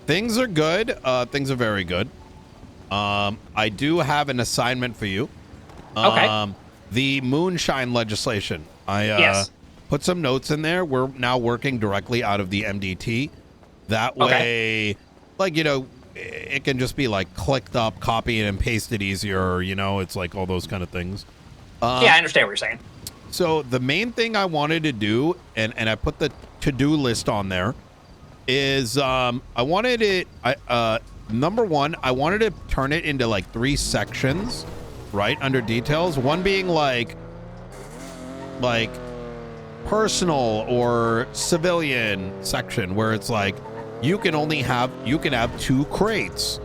Things are good. Things are very good. I do have an assignment for you. Okay. The Moonshine legislation. Yes. Put some notes in there. We're now working directly out of the MDT. That way, like, you know, it can just be like clicked up, copy and pasted easier. You know, it's like all those kind of things. Yeah, I understand what you're saying. So the main thing I wanted to do, and I put the to-do list on there, is I wanted it. Number one, I wanted to turn it into like 3 sections, right, under details. One being like personal or civilian section, where it's like you can have 2 crates,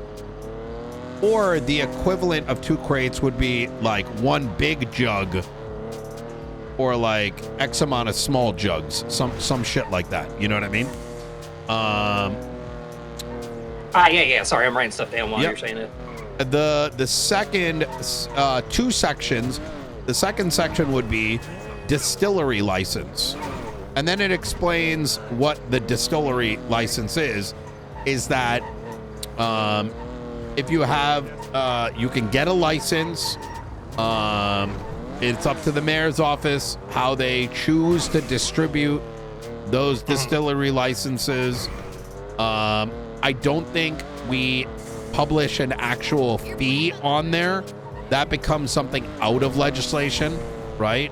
or the equivalent of 2 crates would be like 1 big jug, or like X amount of small jugs, some shit like that. You know what I mean? Yeah. Sorry, I'm writing stuff down while you're saying it. The second 2 sections. The second section would be distillery license, and then it explains what the distillery license is that if you have you can get a license. It's up to the mayor's office how they choose to distribute those distillery licenses. I don't think we publish an actual fee on there. That becomes something out of legislation, right?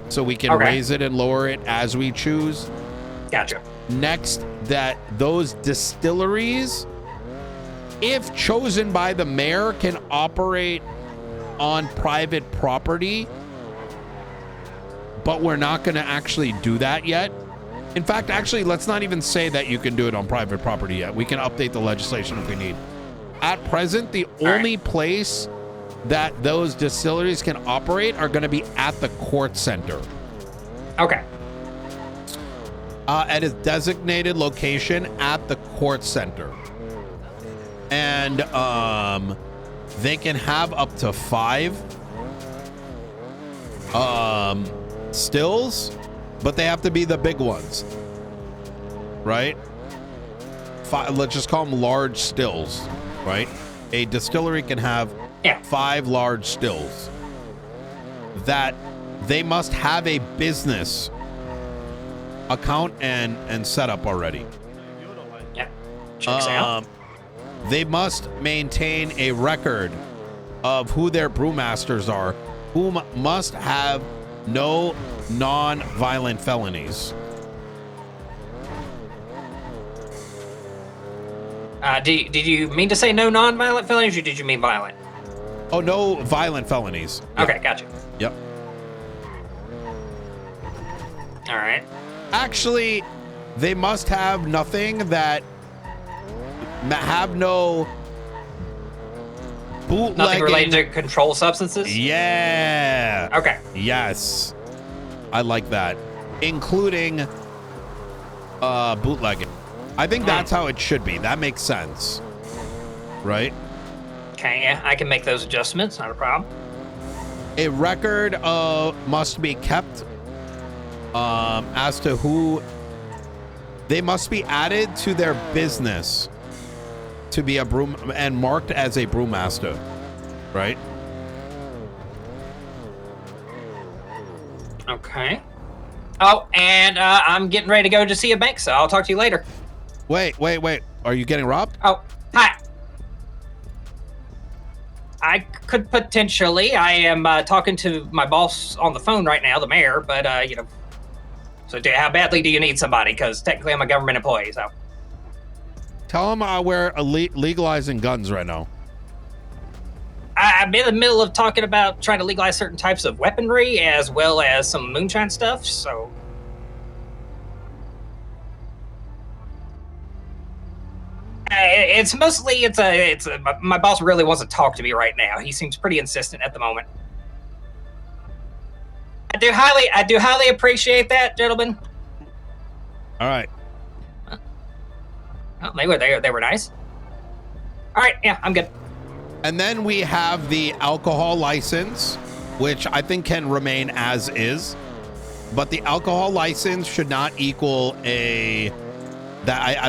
So we can raise it and lower it as we choose. Gotcha. Next, that those distilleries, if chosen by the mayor, can operate on private property, but we're not going to actually do that yet. In fact, actually, let's not even say that you can do it on private property yet. We can update the legislation if we need. At present, the only place that those distilleries can operate are going to be at the court center. Okay. At a designated location at the court center. And they can have up to 5 stills, but they have to be the big ones, right? 5, let's just call them large stills, right? A distillery can have 5 large stills. That they must have a business account and setup already. Yeah. Checks out. They must maintain a record of who their brewmasters are, who must have no non-violent felonies. Did you mean to say no non-violent felonies, or did you mean violent? Oh, no violent felonies. Okay, gotcha. Yep. All right. Actually, they must have nothing that have no bootlegging. Nothing related to controlled substances? Yeah. Okay. Yes. I like that. Including bootlegging. I think that's how it should be. That makes sense. Right? Okay, yeah. I can make those adjustments. Not a problem. A record must be kept as to who they must be added to their business to be a brew and marked as a brewmaster, right? Okay. Oh, and I'm getting ready to go to see a bank, so I'll talk to you later. Wait. Are you getting robbed? Oh, hi. I could potentially. I am talking to my boss on the phone right now, the mayor, but, so how badly do you need somebody? Because technically I'm a government employee, so. Tell him we're legalizing guns right now. I'm in the middle of talking about trying to legalize certain types of weaponry as well as some moonshine stuff, so. It's mostly, my boss really wants to talk to me right now. He seems pretty insistent at the moment. I do highly appreciate that, gentlemen. All right. Oh, they were nice. All right, yeah, I'm good. And then we have the alcohol license, which I think can remain as is, but the alcohol license should not equal I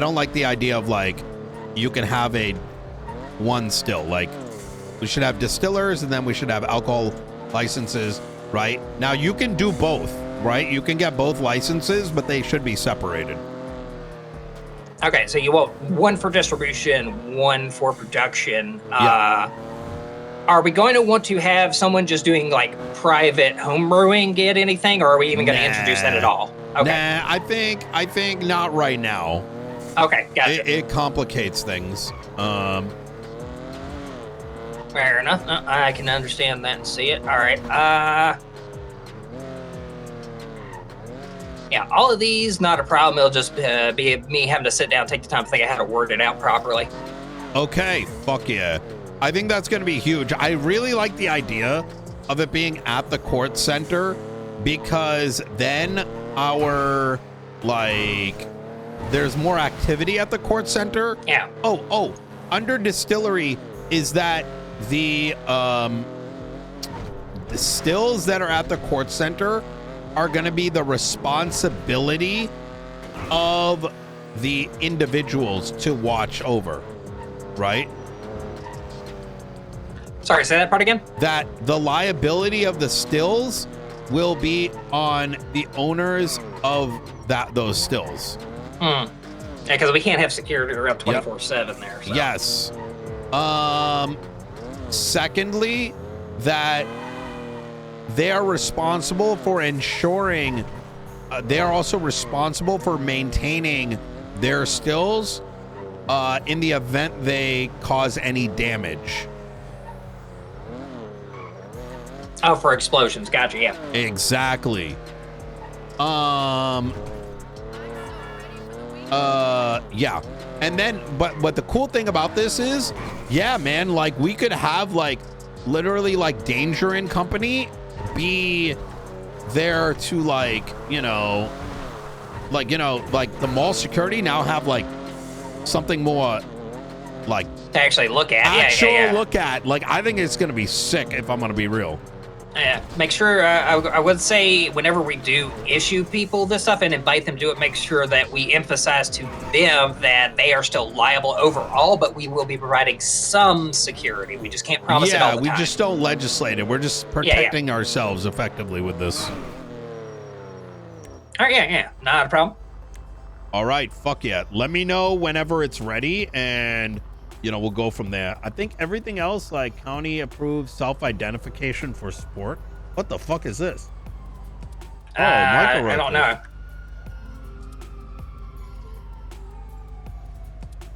don't like the idea of like you can have a one still. Like, we should have distillers, and then we should have alcohol licenses, right? Now, you can do both, right? You can get both licenses, but they should be separated. Okay, so you want one for distribution, one for production. Yeah. Are we going to want to have someone just doing like private home brewing get anything, or are we even going to introduce that at all? Okay. Nah, I think not right now. Okay, gotcha. It complicates things. Fair enough. I can understand that and see it. All right. Yeah, all of these, not a problem. It'll just be me having to sit down, take the time to think of how to word it out properly. Okay, fuck yeah. I think that's going to be huge. I really like the idea of it being at the court center, because then there's more activity at the court center. Yeah. Oh, under distillery is that the stills that are at the court center are going to be the responsibility of the individuals to watch over, right? Sorry, say that part again? That the liability of the stills will be on the owners of those stills. Yeah, because we can't have security around 24/7 there. So. Yes. Secondly, that they are responsible for ensuring, they are also responsible for maintaining their stills in the event they cause any damage. Oh, for explosions. Gotcha, yeah. Exactly. Yeah. And then, but the cool thing about this is, yeah, man, like we could have like literally like Danger and Company be there to like the mall security now have like something more like to actually look at. Actual look at. Like, I think it's gonna be sick if I'm gonna be real. Yeah, make sure, I would say whenever we do issue people this stuff and invite them to it, make sure that we emphasize to them that they are still liable overall, but we will be providing some security. We just can't promise it all the time. Yeah, we just don't legislate it. We're just protecting ourselves effectively with this. All right, yeah, not a problem. All right, fuck yeah. Let me know whenever it's ready, and we'll go from there. I think everything else, like county approved self-identification for sport. What the fuck is this? Oh, I don't know.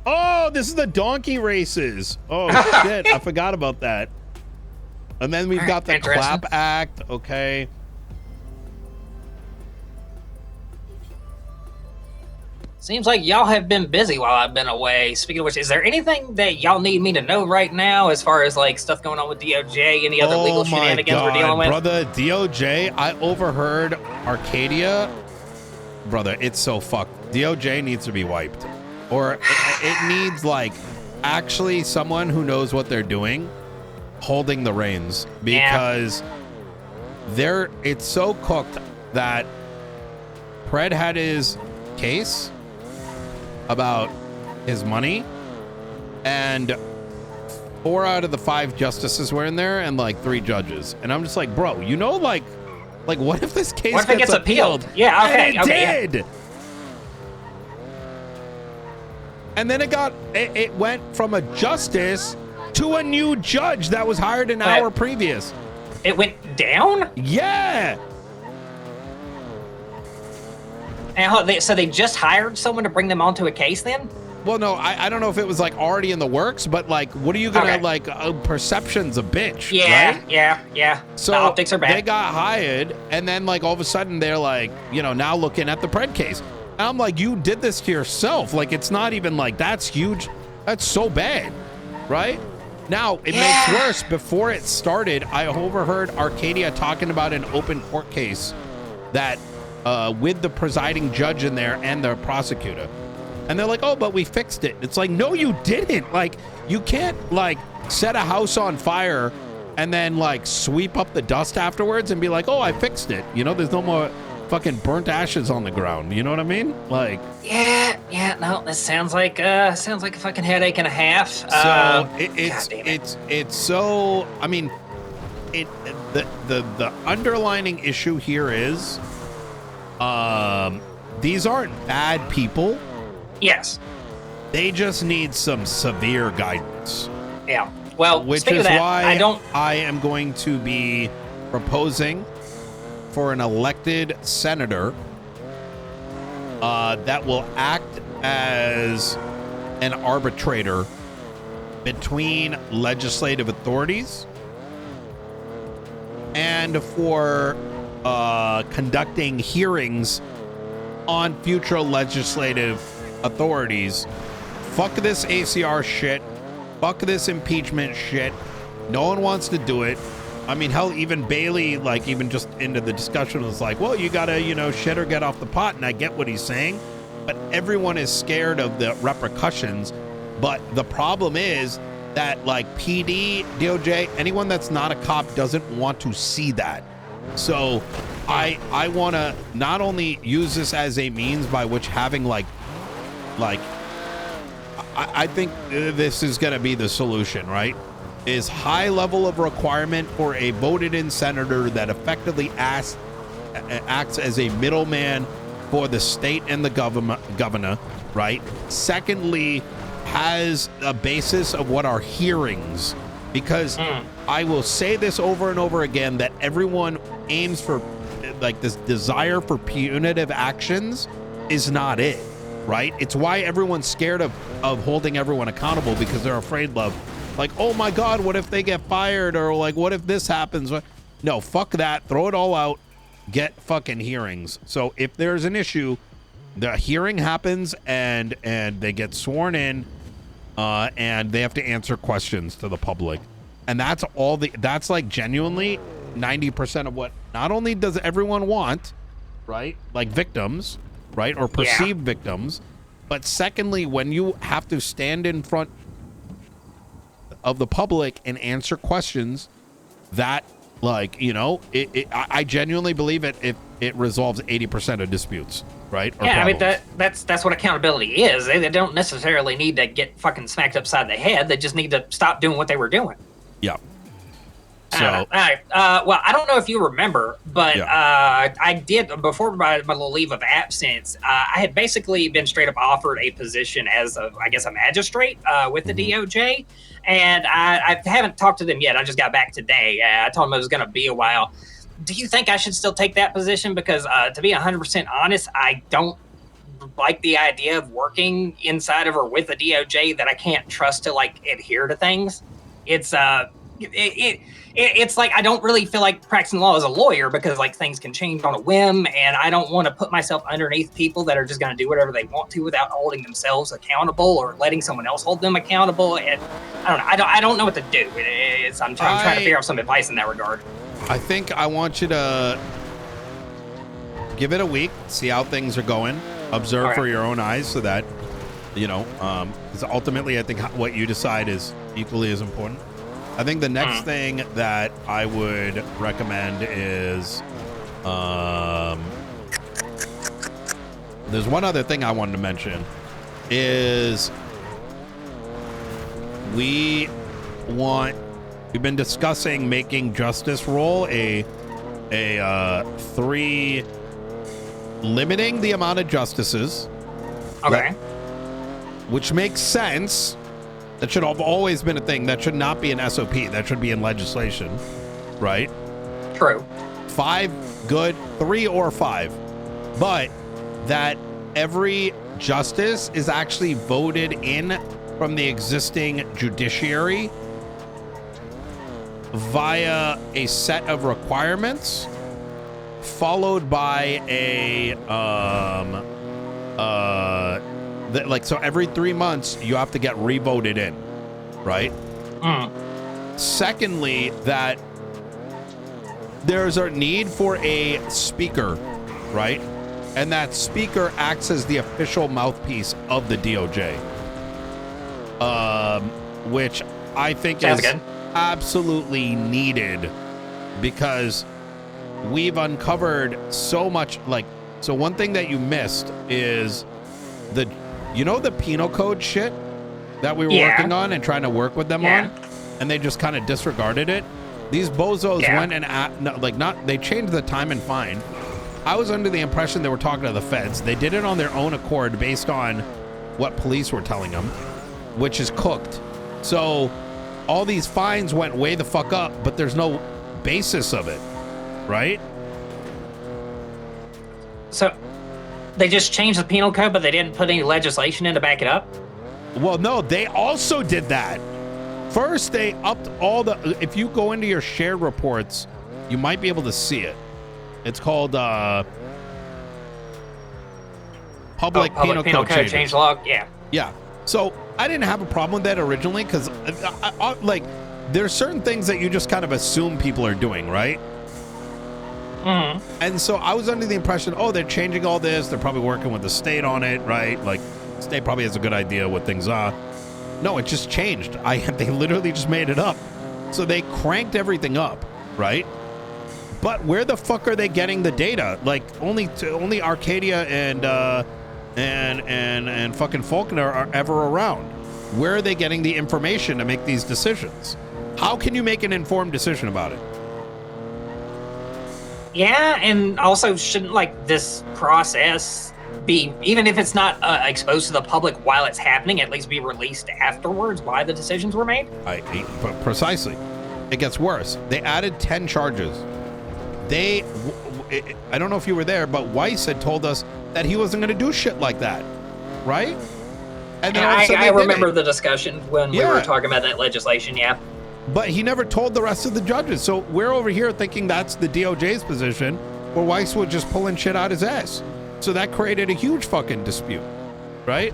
Oh, this is the donkey races. Oh shit, I forgot about that. And then we've got the clap act. Okay. Seems like y'all have been busy while I've been away. Speaking of which, is there anything that y'all need me to know right now as far as like stuff going on with DOJ, any other legal shenanigans we're dealing with? Brother, DOJ, I overheard Arcadia. Brother, it's so fucked. DOJ needs to be wiped. Or it needs like actually someone who knows what they're doing holding the reins, because it's so cooked that Pred had his case about his money, and 4 out of the 5 justices were in there, and like 3 judges, and I'm just like, bro, like what if this case gets appealed? Yeah, okay, and it did. And then it went from a justice to a new judge that was hired an hour previous. It went down? Yeah. And so they just hired someone to bring them onto a case then? Well, no, I don't know if it was like already in the works, but like, what are you gonna perception's a bitch, right? Yeah. So the optics are bad. They got hired, and then like all of a sudden they're like, now looking at the Pred case. And I'm like, you did this to yourself. Like, it's not even like that's huge. That's so bad, right? Now it makes worse. Before it started, I overheard Arcadia talking about an open court case that. With the presiding judge in there and the prosecutor. And they're like, oh, but we fixed it. It's like, no, you didn't. Like, you can't, like, set a house on fire and then, like, sweep up the dust afterwards and be like, oh, I fixed it. There's no more fucking burnt ashes on the ground. You know what I mean? Like, yeah, no, this sounds like a fucking headache and a half. So God damn it. it's so, I mean, the underlining issue here is these aren't bad people. Yes. They just need some severe guidance. Yeah. Well, which is why I am going to be proposing for an elected senator that will act as an arbitrator between legislative authorities and for conducting hearings on future legislative authorities. Fuck this ACR shit. Fuck this impeachment shit. No one wants to do it. I mean, hell, even Bailey, like, even just into the discussion was like, well, you gotta, shit or get off the pot. And I get what he's saying, but everyone is scared of the repercussions. But the problem is that, like, PD, DOJ, anyone that's not a cop doesn't want to see that. So I want to not only use this as a means by which having I think this is going to be the solution, right? Is high level of requirement for a voted in senator that effectively acts as a middleman for the state and the governor, right? Secondly, has a basis of what are hearings, because I will say this over and over again, that everyone aims for, like, this desire for punitive actions is not it, right? It's why everyone's scared of holding everyone accountable, because they're afraid of, like, oh my God, what if they get fired? Or like, what if this happens? No, fuck that. Throw it all out. Get fucking hearings. So if there's an issue, the hearing happens and they get sworn in, and they have to answer questions to the public. And that's that's like genuinely 90% of what not only does everyone want, right? Like victims, right? Or perceived victims. But secondly, when you have to stand in front of the public and answer questions, that, like, I genuinely believe it resolves 80% of disputes, right? Or problems. I mean, that's what accountability is. They don't necessarily need to get fucking smacked upside the head. They just need to stop doing what they were doing. Yeah. So, well, I don't know if you remember, but I did, before my little leave of absence, I had basically been straight up offered a position as a magistrate with the DOJ, and I haven't talked to them yet. I just got back today. I told them it was going to be a while. Do you think I should still take that position? Because to be 100% honest, I don't like the idea of working inside of or with the DOJ that I can't trust to, like, adhere to things. It's it's like I don't really feel like practicing law as a lawyer, because, like, things can change on a whim, and I don't want to put myself underneath people that are just going to do whatever they want to without holding themselves accountable or letting someone else hold them accountable. And I don't know. I don't know what to do. I'm trying to figure out some advice in that regard. I think I want you to give it a week, see how things are going, observe for your own eyes, so that, because ultimately I think what you decide is equally as important. I think the next thing that I would recommend is, there's one other thing I wanted to mention, is we've been discussing making justice roll a 3, limiting the amount of justices. Okay. Which makes sense. That should have always been a thing. That should not be an SOP. That should be in legislation, right? True. 5, good. 3 or 5. But that every justice is actually voted in from the existing judiciary via a set of requirements, followed by a so every 3 months you have to get revoted in, right? Secondly, that there's a need for a speaker, right? And that speaker acts as the official mouthpiece of the DOJ, which I think is absolutely needed, because we've uncovered so much. Like, so one thing that you missed is the penal code shit that we were working on and trying to work with them on, and they just kind of disregarded it. These bozos went and they changed the time and fine. I was under the impression they were talking to the feds. They did it on their own accord based on what police were telling them, which is cooked. So all these fines went way the fuck up, but there's no basis of it, right? So they just changed the penal code, but they didn't put any legislation in to back it up? Well, no, they also did that. First, they upped all the... If you go into your shared reports, you might be able to see it. It's called Public Penal Code Change Log, Yeah. So I didn't have a problem with that originally because, like, there's certain things that you just kind of assume people are doing, right? Mm-hmm. And so I was under the impression, oh, they're changing all this. They're probably working with the state on it, right? Like, the state probably has a good idea what things are. No, it just changed. They literally just made it up. So they cranked everything up, right? But where the fuck are they getting the data? Like, only Arcadia and fucking Faulkner are ever around. Where are they getting the information to make these decisions? How can you make an informed decision about it? Yeah, and also shouldn't, like, this process be, even if it's not exposed to the public while it's happening, at least be released afterwards why the decisions were made? Precisely. It gets worse. They added 10 charges. I don't know if you were there, but Weiss had told us that he wasn't going to do shit like that, right? And then I remember the discussion when we were talking about that legislation, But he never told the rest of the judges. So we're over here thinking that's the DOJ's position, where Weiss was just pulling shit out his ass. So that created a huge fucking dispute, right?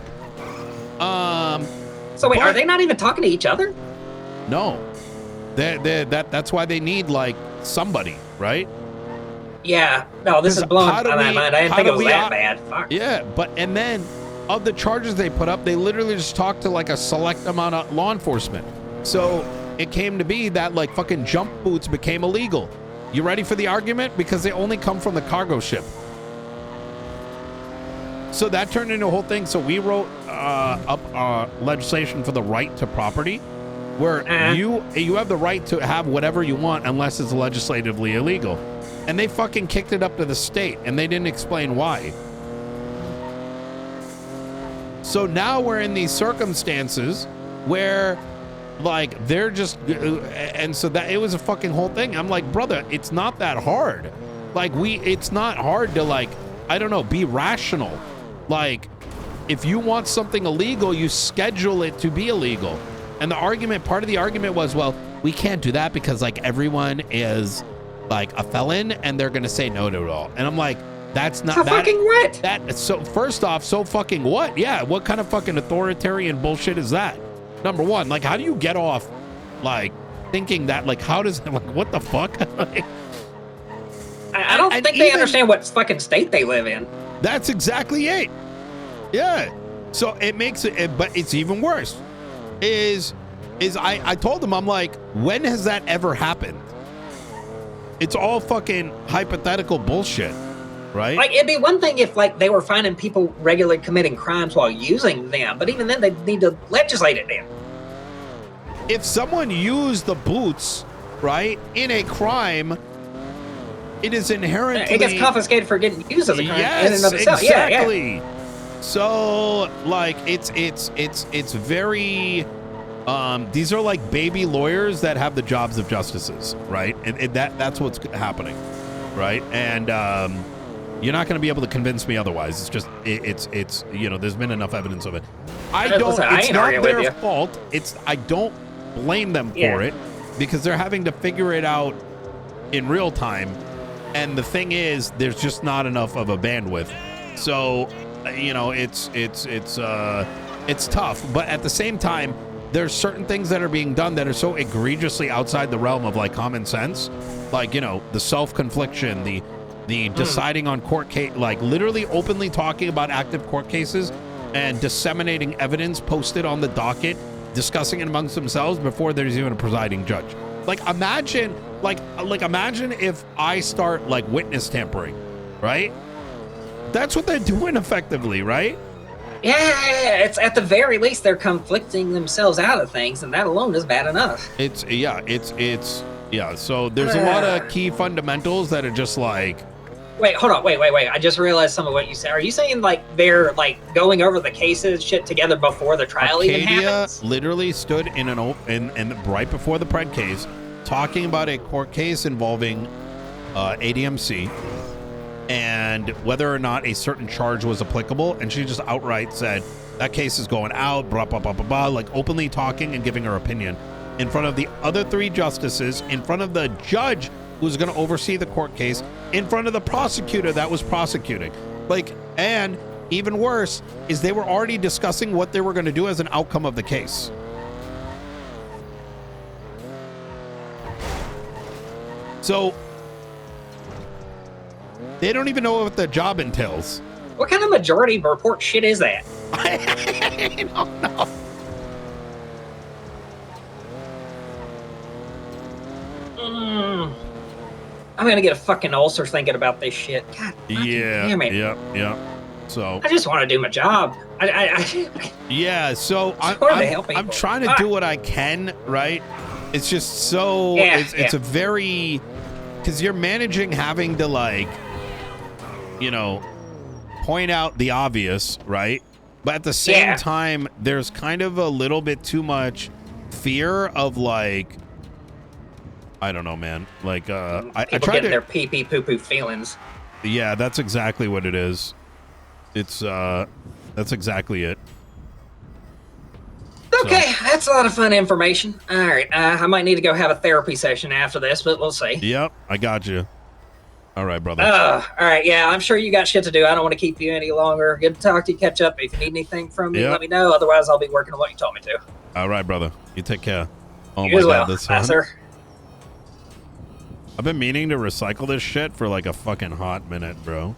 So wait, are they not even talking to each other? No. That's why they need, like, somebody, right? Yeah. No, this is blowing my mind. I didn't think it was that bad. Fuck. Yeah, and then of the charges they put up, they literally just talked to, like, a select amount of law enforcement. So it came to be that, like, fucking jump boots became illegal. You ready for the argument? Because they only come from the cargo ship. So that turned into a whole thing. So we wrote up legislation for the right to property, where you have the right to have whatever you want unless it's legislatively illegal. And they fucking kicked it up to the state, and they didn't explain why. So now we're in these circumstances where, like, they're just, and so that it was a fucking whole thing. I'm like, brother, it's not that hard. Like, it's not hard to, like, I don't know, be rational. Like, if you want something illegal, you schedule it to be illegal. And the argument, part of the argument was, well, we can't do that because, like, everyone is, like, a felon and they're going to say no to it all. And I'm like, that's not so fucking what? So first off, so fucking what? Yeah, what kind of fucking authoritarian bullshit is that? Number one, like, how do you get off, like, thinking that, like, how does, like, what the fuck? Like, I don't think they understand what fucking state they live in. That's exactly it. Yeah. So it makes it, but it's even worse. I told them, I'm like, when has that ever happened? It's all fucking hypothetical bullshit, right? Like, it'd be one thing if, like, they were finding people regularly committing crimes while using them, but even then, they need to legislate it then. If someone used the boots, right, in a crime, it is inherently... It gets confiscated for getting used as a crime in and of itself. Exactly. Yeah. So, like, it's very... these are like baby lawyers that have the jobs of justices, right? And that's what's happening, right? And you're not going to be able to convince me otherwise. It's just it's you know, there's been enough evidence of it. It's not their fault. I don't blame them for it because they're having to figure it out in real time. And the thing is, there's just not enough of a bandwidth. So, you know, it's tough. But at the same time, there's certain things that are being done that are so egregiously outside the realm of, like, common sense, like, you know, the self-confliction, the deciding on court case, like, literally openly talking about active court cases and disseminating evidence posted on the docket, discussing it amongst themselves before there's even a presiding judge. Like, imagine like imagine if I start like witness tampering, right? That's what they're doing effectively, right? Yeah, it's at the very least they're conflicting themselves out of things, and that alone is bad enough. It's so there's a lot of key fundamentals that are just like, wait, hold on, wait. I just realized some of what you said. Are you saying like they're like going over the cases shit together before the trial even happens? Literally stood in right before the Pred case, talking about a court case involving ADMC and whether or not a certain charge was applicable, and she just outright said that case is going out, blah blah blah blah blah, like openly talking and giving her opinion in front of the other 3 justices, in front of the judge who's going to oversee the court case, in front of the prosecutor that was prosecuting. Like, and even worse is they were already discussing what they were going to do as an outcome of the case. So they don't even know what the job entails. What kind of majority report shit is that? I don't know. I'm gonna get a fucking ulcer thinking about this shit. God damn it. Yeah. So I just want to do my job. yeah. So I'm trying to do what I can. Right. It's just so. It's a very, because you're managing having to like, point out the obvious, right? But at the same time, there's kind of a little bit too much fear of like, I don't know, man. Like, I try to their pee poo poo feelings. Yeah, that's exactly what it is. It's that's exactly it. Okay, that's a lot of fun information. All right, I might need to go have a therapy session after this, but we'll see. Yep, I got you. All right, brother. All right, yeah, I'm sure you got shit to do. I don't want to keep you any longer. Good to talk to you, catch up. If you need anything from me, let me know. Otherwise, I'll be working on what you told me to. All right, brother. You take care. Oh you my as well. God, this Bye, sir. I've been meaning to recycle this shit for like a fucking hot minute, bro.